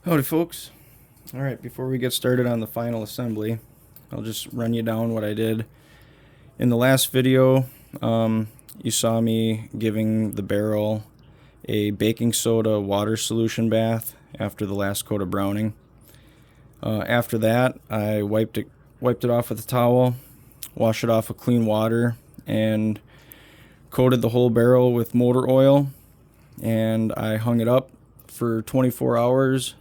Howdy folks. Alright, before we get started on the final assembly, I'll just run you down what I did. In the last video, you saw me giving the barrel a baking soda water solution bath after the last coat of browning. After that, I wiped it off with a towel, washed it off with clean water, and coated the whole barrel with motor oil, and I hung it up for 24 hours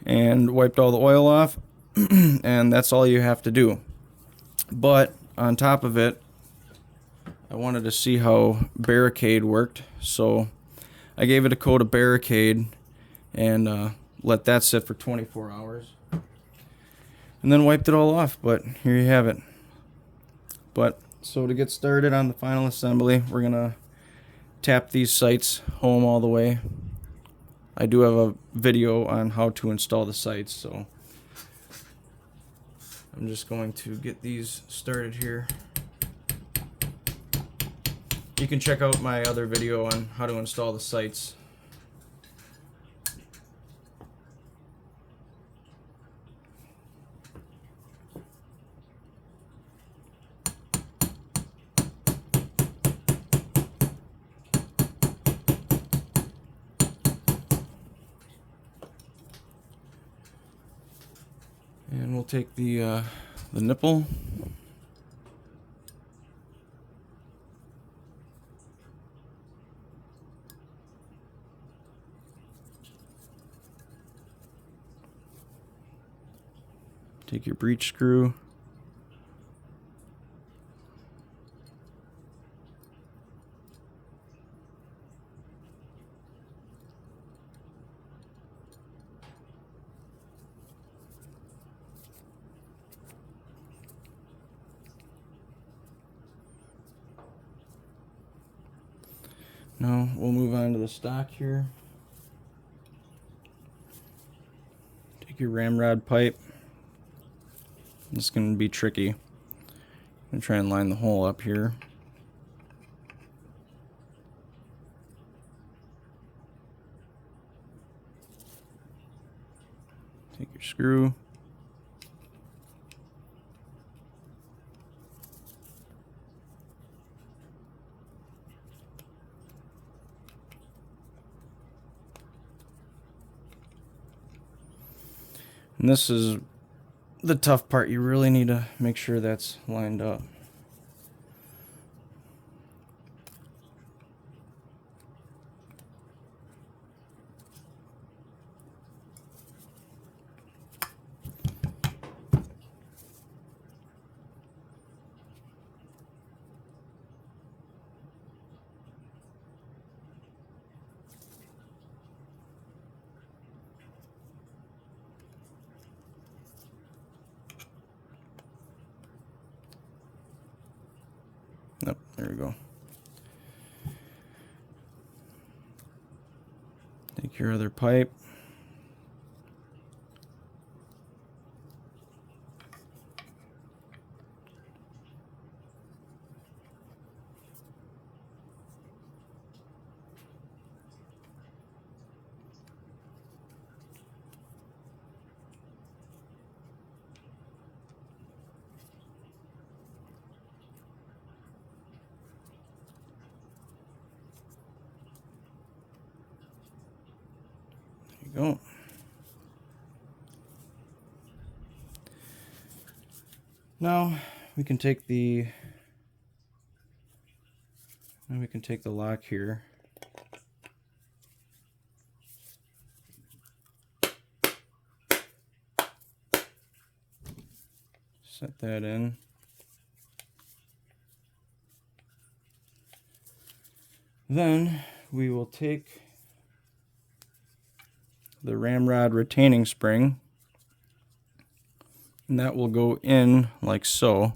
and wiped all the oil off. And that's all you have to do. But on top of it, I wanted to see how Barricade worked, so I gave it a coat of Barricade and let that sit for 24 hours and then wiped it all off. But here you have it. But so to get started on the final assembly, we're gonna tap these sights home all the way. I do have a video on how to install the sights, so I'm just going to get these started here. You can check out my other video on how to install the sights. And we'll take the nipple. Take your breech screw. Now we'll move on to the stock here. Take your ramrod pipe. This is going to be tricky. I'm going to try and line the hole up here. Take your screw. And this is the tough part. You really need to make sure that's lined up. Yep, there we go. Take your other pipe. Go. Now we can take the lock here. Set that in. Then we will take the ramrod retaining spring, and that will go in like so.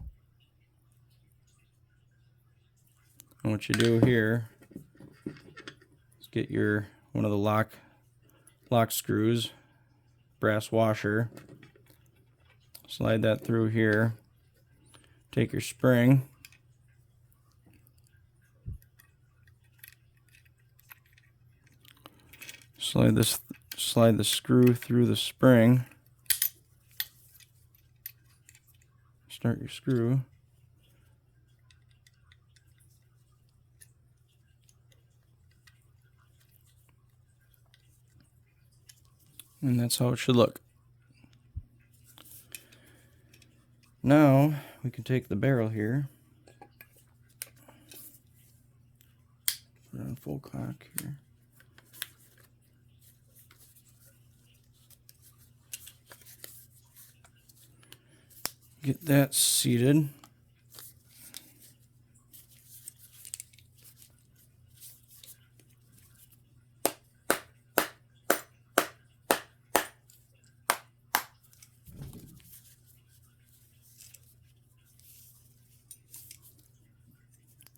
And what you do here is get your one of the lock screws, brass washer, slide that through here, take your spring, slide this slide the screw through the spring. Start your screw. And that's how it should look. Now we can take the barrel here. Put it on full cock here. Get that seated.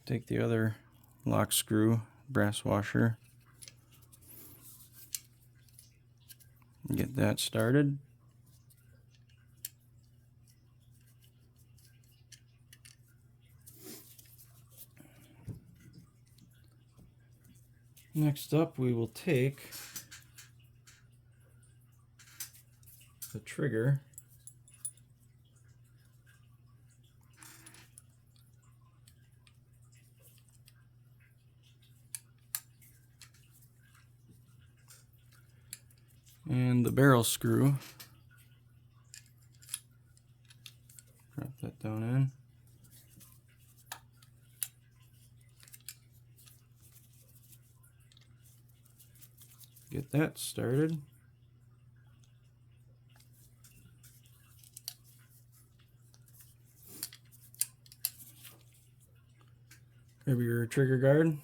Take the other lock screw, brass washer, and get that started. Next up, we will take the trigger and the barrel screw. Drop that down in. Get that started. Grab your trigger guard.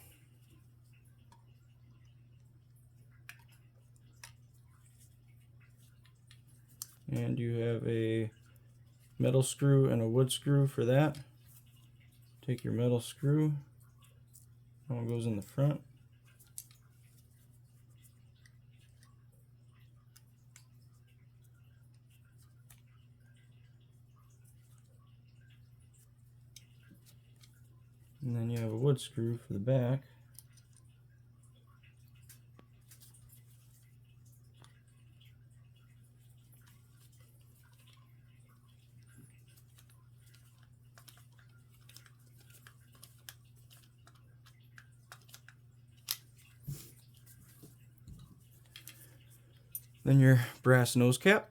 And you have a metal screw and a wood screw for that. Take your metal screw. That one goes in the front. And then you have a wood screw for the back. Then your brass nose cap.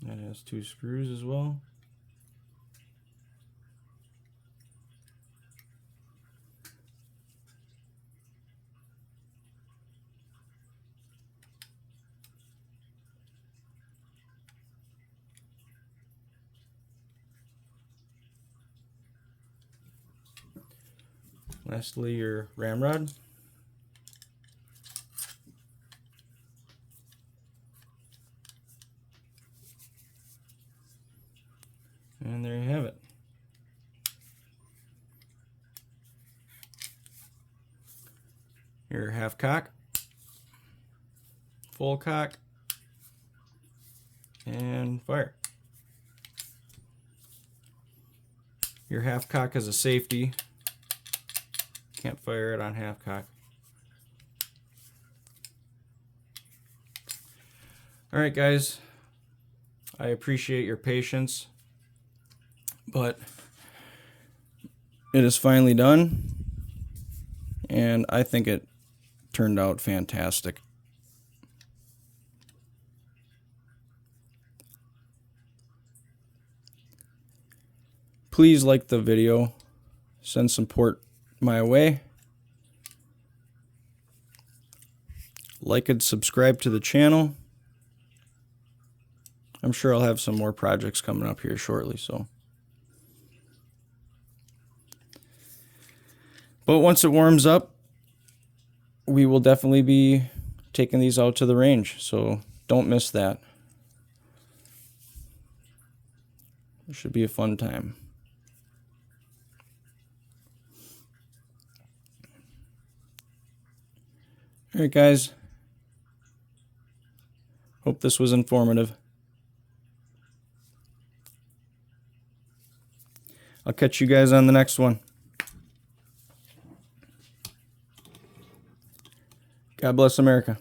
That has 2 screws as well. Lastly, your ramrod. And there you have it. Your half cock, full cock, and fire. Your half cock is a safety. Can't fire it on half cock. All right, guys. I appreciate your patience, but it is finally done, and I think it turned out fantastic. Please like the video, send support my way, like and subscribe to the channel. I'm sure I'll have some more projects coming up here shortly, so. But once it warms up, we will definitely be taking these out to the range, so don't miss that. It should be a fun time. All right, guys. Hope this was informative. I'll catch you guys on the next one. God bless America.